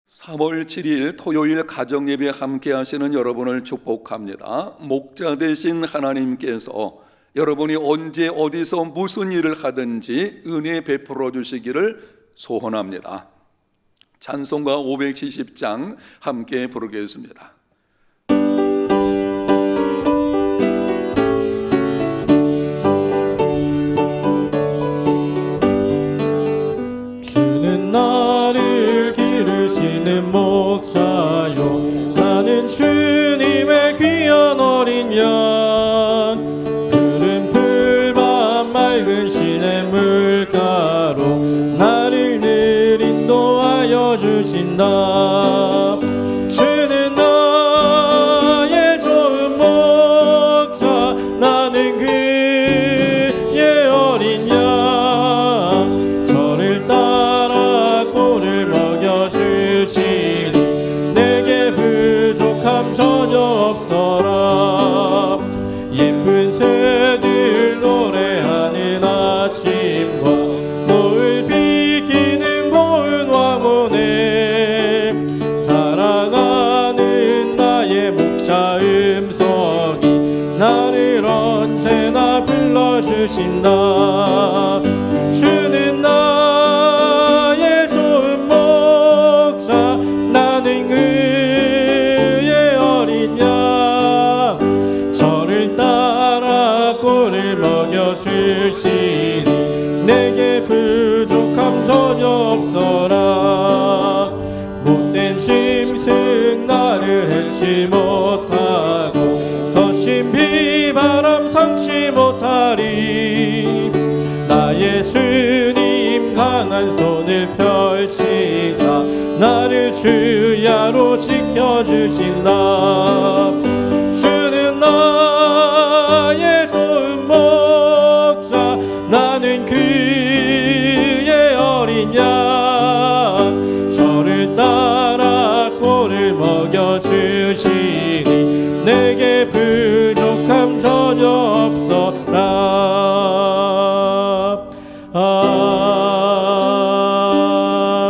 3월 7일 토요일 가정예배 함께 하시는 여러분을 축복합니다. 목자 되신 하나님께서 여러분이 언제 어디서 무슨 일을 하든지 은혜 베풀어 주시기를 소원합니다. 찬송가 570장 함께 부르겠습니다. 주는 나를 기르시는 목자요, 나는 주님의 귀한 어린 양. 푸른 풀밭 맑은 시냇물가로 나를 늘 인도하여 주신다. 주는 나의 좋은 목자, 나는 그의 어린 양. 저를 따라 꼴을 먹여주시니 내게 부족함 전혀 없어라. 예쁜 새들 노래하는 아침과 노을 비키는 고운 황혼에 사랑하는 나의 목자 음성이 나를 언제나 불러주신다. 주는 나의 좋은 목자, 나는 그의 어린 양. 저를 따라 꼴을 먹여주시니 내게 부족함 전혀 없어라. 못된 짐승 나를 해치 못하고 거친 비바람 상치 못하리. 나의 주님 강한 손을 펼치사 나를 주야로 지켜주신다. 주는 나의 좋은 목자, 나는 그의 어린 양. 저를 따라 꼴을 먹여주시니 내게 부족함 전혀 없어라.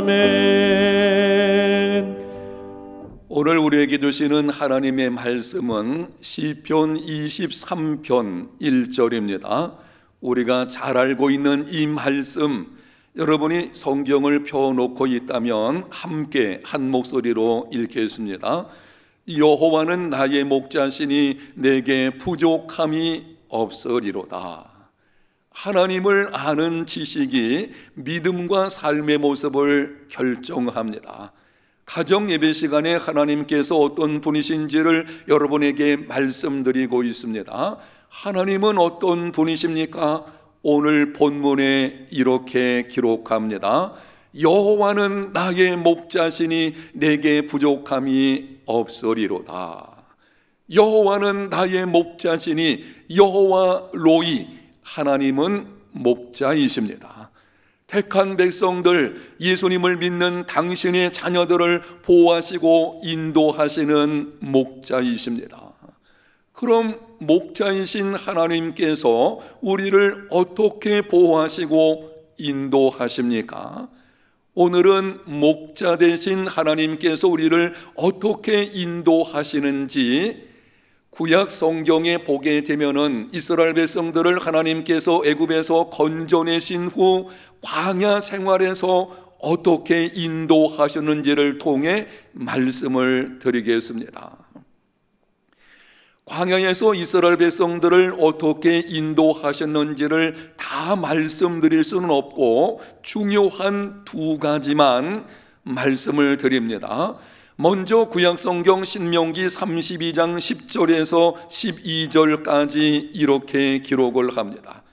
아멘. 오늘 우리에게 주시는 하나님의 말씀은 시편 23편 1절입니다. 우리가 잘 알고 있는 이 말씀, 여러분이 성경을 펴놓고 있다면 함께 한 목소리로 읽겠습니다. 여호와는 나의 목자시니 내게 부족함이 없으리로다. 하나님을 아는 지식이 믿음과 삶의 모습을 결정합니다. 가정 예배 시간에 하나님께서 어떤 분이신지를 여러분에게 말씀드리고 있습니다. 하나님은 어떤 분이십니까? 오늘 본문에 이렇게 기록합니다. 여호와는 나의 목자시니 내게 부족함이 없으리로다. 여호와는 나의 목자시니, 여호와 로이, 하나님은 목자이십니다. 택한 백성들, 예수님을 믿는 당신의 자녀들을 보호하시고 인도하시는 목자이십니다. 그럼 목자이신 하나님께서 우리를 어떻게 보호하시고 인도하십니까? 오늘은 목자 되신 하나님께서 우리를 어떻게 인도하시는지 구약 성경에 보게 되면은 이스라엘 백성들을 하나님께서 애굽에서 건져내신 후 광야 생활에서 어떻게 인도하셨는지를 통해 말씀을 드리겠습니다. 광야에서 이스라엘 백성들을 어떻게 인도하셨는지를 다 말씀드릴 수는 없고 중요한 두 가지만 말씀을 드립니다. 먼저 구약성경 신명기 32장 10절에서 12절까지 이렇게 기록을 합니다.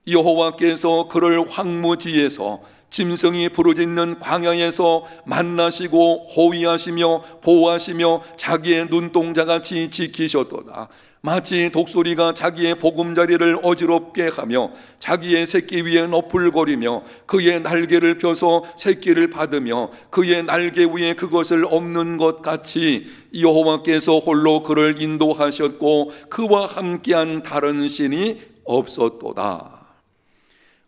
여호와께서 그를 황무지에서 짐승이 부르짖는 광야에서 만나시고 호위하시며 보호하시며 자기의 눈동자같이 지키셨도다. 마치 독수리가 자기의 보금자리를 어지럽게 하며 자기의 새끼 위에 너풀거리며 그의 날개를 펴서 새끼를 받으며 그의 날개 위에 그것을 엎는 것 같이 여호와께서 홀로 그를 인도하셨고 그와 함께한 다른 신이 없었도다.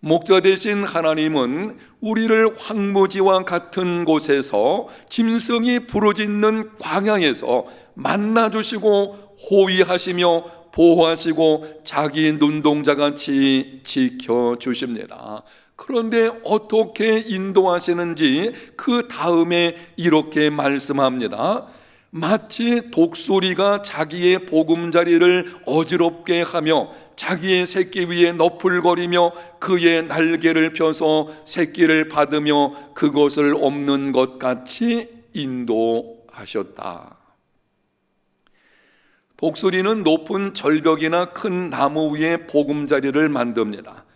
목자 되신 하나님은 우리를 황무지와 같은 곳에서 짐승이 부르짖는 광야에서 만나주시고 호위하시며 보호하시고 자기 눈동자같이 지켜주십니다. 그런데 어떻게 인도하시는지 그 다음에 이렇게 말씀합니다. 마치 독수리가 자기의 보금자리를 어지럽게 하며 자기의 새끼 위에 너풀거리며 그의 날개를 펴서 새끼를 받으며 그것을 엎는 것 같이 인도하셨다. 독수리는 높은 절벽이나 큰 나무 위에 보금자리를 만듭니다.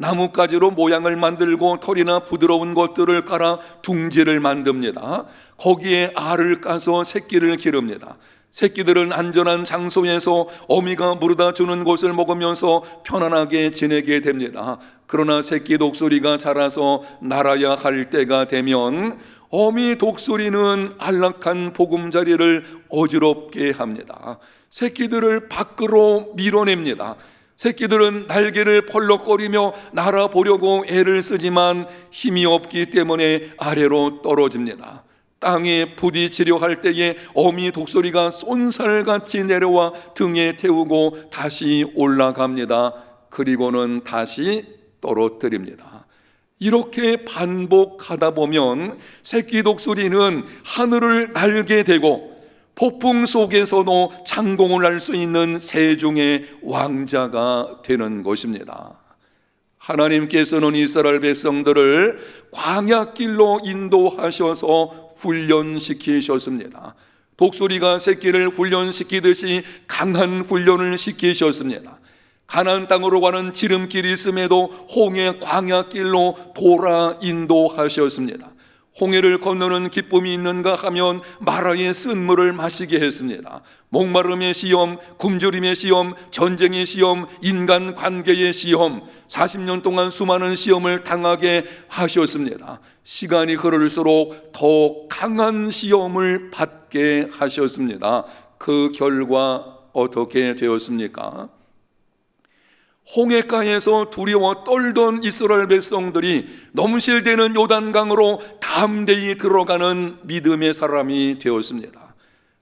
나뭇가지로 모양을 만들고 털이나 부드러운 것들을 깔아 둥지를 만듭니다. 거기에 알을 까서 새끼를 기릅니다. 새끼들은 안전한 장소에서 어미가 물어다 주는 것을 먹으면서 편안하게 지내게 됩니다. 그러나 새끼 독수리가 자라서 날아야 할 때가 되면 어미 독수리는 안락한 보금자리를 어지럽게 합니다. 새끼들을 밖으로 밀어냅니다. 새끼들은 날개를 펄럭거리며 날아보려고 애를 쓰지만 힘이 없기 때문에 아래로 떨어집니다. 땅에 부딪히려 할 때에 어미 독수리가 쏜살같이 내려와 등에 태우고 다시 올라갑니다. 그리고는 다시 떨어뜨립니다. 이렇게 반복하다 보면 새끼 독수리는 하늘을 날게 되고 폭풍 속에서도 창공을 할 수 있는 세중의 왕자가 되는 것입니다. 하나님께서는 이스라엘 백성들을 광야길로 인도하셔서 훈련시키셨습니다. 독수리가 새끼를 훈련시키듯이 강한 훈련을 시키셨습니다. 가나안 땅으로 가는 지름길이 있음에도 홍해 광야길로 돌아 인도하셨습니다. 홍해를 건너는 기쁨이 있는가 하면 마라의 쓴물을 마시게 했습니다. 목마름의 시험, 굶주림의 시험, 전쟁의 시험, 인간관계의 시험, 40년 동안 수많은 시험을 당하게 하셨습니다. 시간이 흐를수록 더 강한 시험을 받게 하셨습니다. 그 결과 어떻게 되었습니까? 홍해가에서 두려워 떨던 이스라엘 백성들이 넘실대는 요단강으로 담대히 들어가는 믿음의 사람이 되었습니다.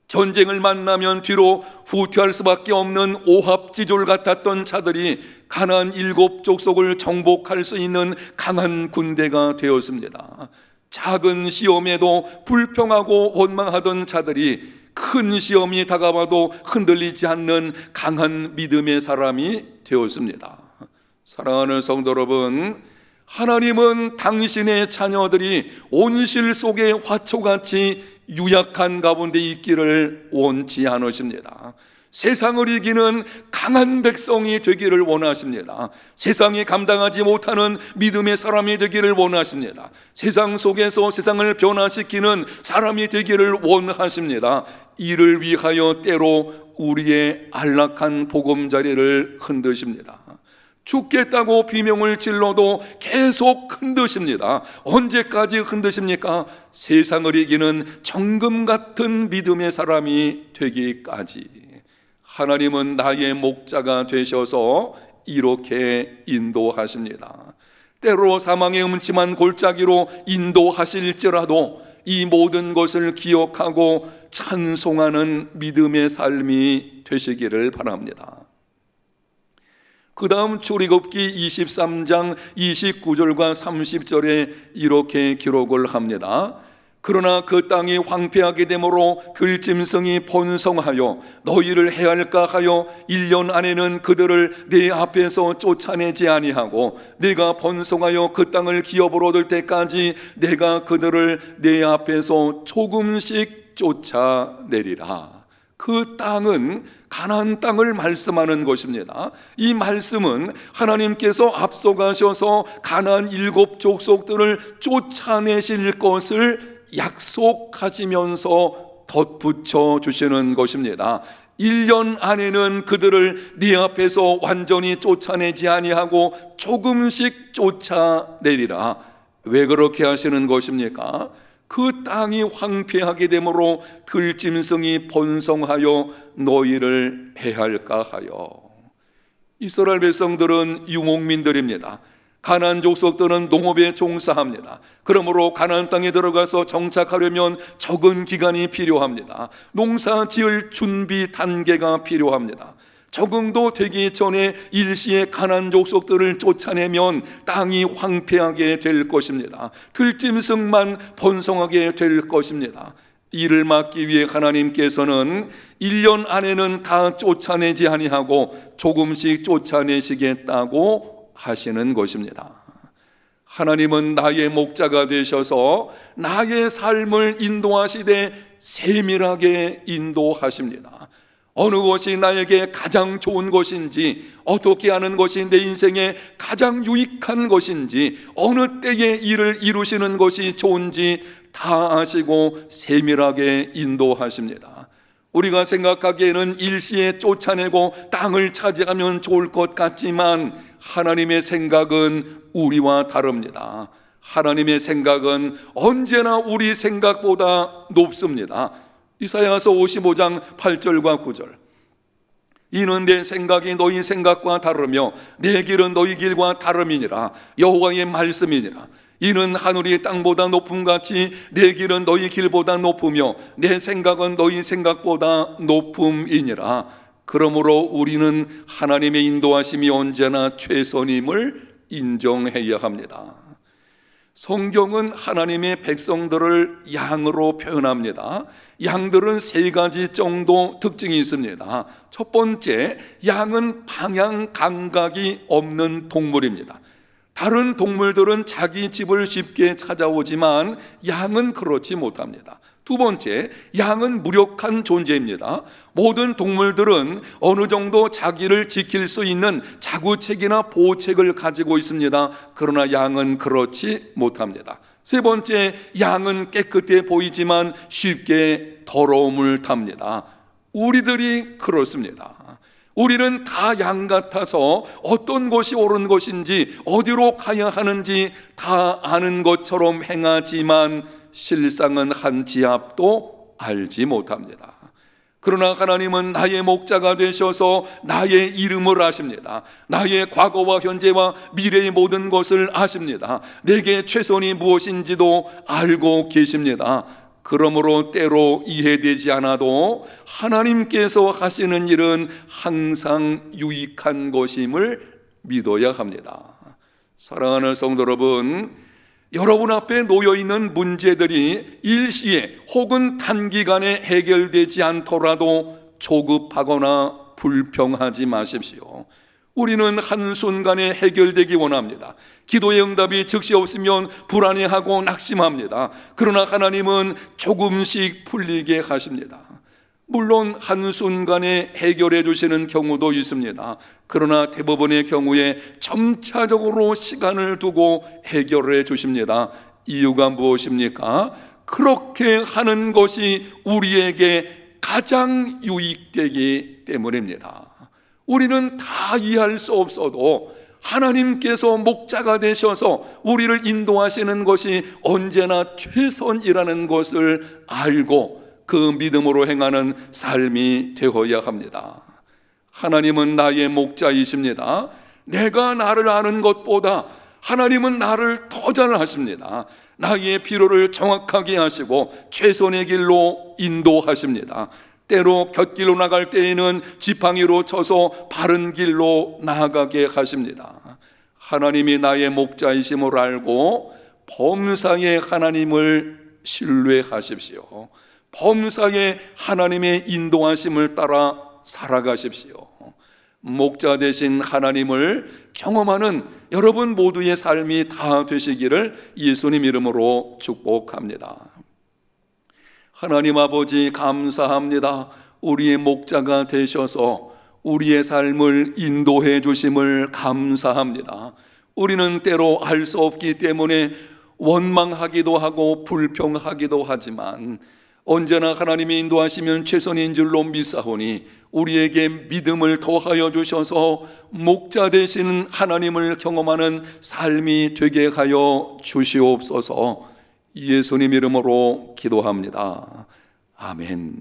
전쟁을 만나면 뒤로 후퇴할 수밖에 없는 오합지졸 같았던 자들이 가나안 7 족속을 정복할 수 있는 강한 군대가 되었습니다. 작은 시험에도 불평하고 원망하던 자들이 큰 시험이 다가와도 흔들리지 않는 강한 믿음의 사람이 되었습니다. 사랑하는 성도 여러분, 하나님은 당신의 자녀들이 온실 속의 화초같이 유약한 가운데 있기를 원치 않으십니다. 세상을 이기는 강한 백성이 되기를 원하십니다. 세상이 감당하지 못하는 믿음의 사람이 되기를 원하십니다. 세상 속에서 세상을 변화시키는 사람이 되기를 원하십니다. 이를 위하여 때로 우리의 안락한 보금자리를 흔드십니다. 죽겠다고 비명을 질러도 계속 흔드십니다. 언제까지 흔드십니까? 세상을 이기는 정금 같은 믿음의 사람이 되기까지. 하나님은 나의 목자가 되셔서 이렇게 인도하십니다. 때로 사망의 음침한 골짜기로 인도하실지라도 이 모든 것을 기억하고 찬송하는 믿음의 삶이 되시기를 바랍니다. 그 다음 출애굽기 23장 29절과 30절에 이렇게 기록을 합니다. 그러나 그 땅이 황폐하게 되므로 들짐승이 번성하여 너희를 해할까 하여 1년 안에는 그들을 내 앞에서 쫓아내지 아니하고 내가 번성하여 그 땅을 기업으로 얻을 때까지 내가 그들을 내 앞에서 조금씩 쫓아내리라. 그 땅은 가나안 땅을 말씀하는 것입니다. 이 말씀은 하나님께서 앞서가셔서 가나안 7 족속들을 쫓아내실 것을 약속하시면서 덧붙여 주시는 것입니다. 1년 안에는 그들을 네 앞에서 완전히 쫓아내지 아니하고 조금씩 쫓아내리라. 왜 그렇게 하시는 것입니까? 그 땅이 황폐하게 되므로 들짐승이 번성하여 너희를 해할까 하여. 이스라엘 백성들은 유목민들입니다. 가나안 족속들은 농업에 종사합니다. 그러므로 가나안 땅에 들어가서 정착하려면 적은 기간이 필요합니다. 농사 지을 준비 단계가 필요합니다. 적응도 되기 전에 일시에 가나안 족속들을 쫓아내면 땅이 황폐하게 될 것입니다. 들짐승만 번성하게 될 것입니다. 이를 막기 위해 하나님께서는 1년 안에는 다 쫓아내지 아니하고 조금씩 쫓아내시겠다고 하시는 것입니다. 하나님은 나의 목자가 되셔서 나의 삶을 인도하시되 세밀하게 인도하십니다. 어느 것이 나에게 가장 좋은 것인지, 어떻게 하는 것이 내 인생에 가장 유익한 것인지, 어느 때에 일을 이루시는 것이 좋은지 다 아시고 세밀하게 인도하십니다. 우리가 생각하기에는 일시에 쫓아내고 땅을 차지하면 좋을 것 같지만 하나님의 생각은 우리와 다릅니다. 하나님의 생각은 언제나 우리 생각보다 높습니다. 이사야서 55장 8절과 9절. 이는 내 생각이 너희 생각과 다르며 내 길은 너희 길과 다름이니라. 여호와의 말씀이니라. 이는 하늘이 땅보다 높음같이 내 길은 너희 길보다 높으며 내 생각은 너희 생각보다 높음이니라. 그러므로 우리는 하나님의 인도하심이 언제나 최선임을 인정해야 합니다. 성경은 하나님의 백성들을 양으로 표현합니다. 양들은 세 가지 정도 특징이 있습니다. 첫 번째, 양은 방향 감각이 없는 동물입니다. 다른 동물들은 자기 집을 쉽게 찾아오지만 양은 그렇지 못합니다. 두 번째, 양은 무력한 존재입니다. 모든 동물들은 어느 정도 자기를 지킬 수 있는 자구책이나 보호책을 가지고 있습니다. 그러나 양은 그렇지 못합니다. 세 번째, 양은 깨끗해 보이지만 쉽게 더러움을 탑니다. 우리들이 그렇습니다. 우리는 다 양 같아서 어떤 것이 옳은 것인지 어디로 가야 하는지 다 아는 것처럼 행하지만 실상은 한 치 앞도 알지 못합니다. 그러나 하나님은 나의 목자가 되셔서 나의 이름을 아십니다. 나의 과거와 현재와 미래의 모든 것을 아십니다. 내게 최선이 무엇인지도 알고 계십니다. 그러므로 때로 이해되지 않아도 하나님께서 하시는 일은 항상 유익한 것임을 믿어야 합니다. 사랑하는 성도 여러분, 여러분 앞에 놓여있는 문제들이 일시에 혹은 단기간에 해결되지 않더라도 조급하거나 불평하지 마십시오. 우리는 한순간에 해결되기 원합니다. 기도의 응답이 즉시 없으면 불안해하고 낙심합니다. 그러나 하나님은 조금씩 풀리게 하십니다. 물론 한순간에 해결해 주시는 경우도 있습니다. 그러나 대부분의 경우에 점차적으로 시간을 두고 해결해 주십니다. 이유가 무엇입니까? 그렇게 하는 것이 우리에게 가장 유익되기 때문입니다. 우리는 다 이해할 수 없어도 하나님께서 목자가 되셔서 우리를 인도하시는 것이 언제나 최선이라는 것을 알고 그 믿음으로 행하는 삶이 되어야 합니다. 하나님은 나의 목자이십니다. 내가 나를 아는 것보다 하나님은 나를 더 잘 아십니다. 나의 필요를 정확하게 하시고 최선의 길로 인도하십니다. 때로 곁길로 나갈 때에는 지팡이로 쳐서 바른 길로 나아가게 하십니다. 하나님이 나의 목자이심을 알고 범사의 하나님을 신뢰하십시오. 범사의 하나님의 인도하심을 따라 살아가십시오. 목자 되신 하나님을 경험하는 여러분 모두의 삶이 다 되시기를 예수님 이름으로 축복합니다. 하나님 아버지 감사합니다. 우리의 목자가 되셔서 우리의 삶을 인도해 주심을 감사합니다. 우리는 때로 알 수 없기 때문에 원망하기도 하고 불평하기도 하지만 언제나 하나님이 인도하시면 최선인 줄로 믿사오니 우리에게 믿음을 더하여 주셔서 목자 되시는 하나님을 경험하는 삶이 되게 하여 주시옵소서. 예수님 이름으로 기도합니다. 아멘.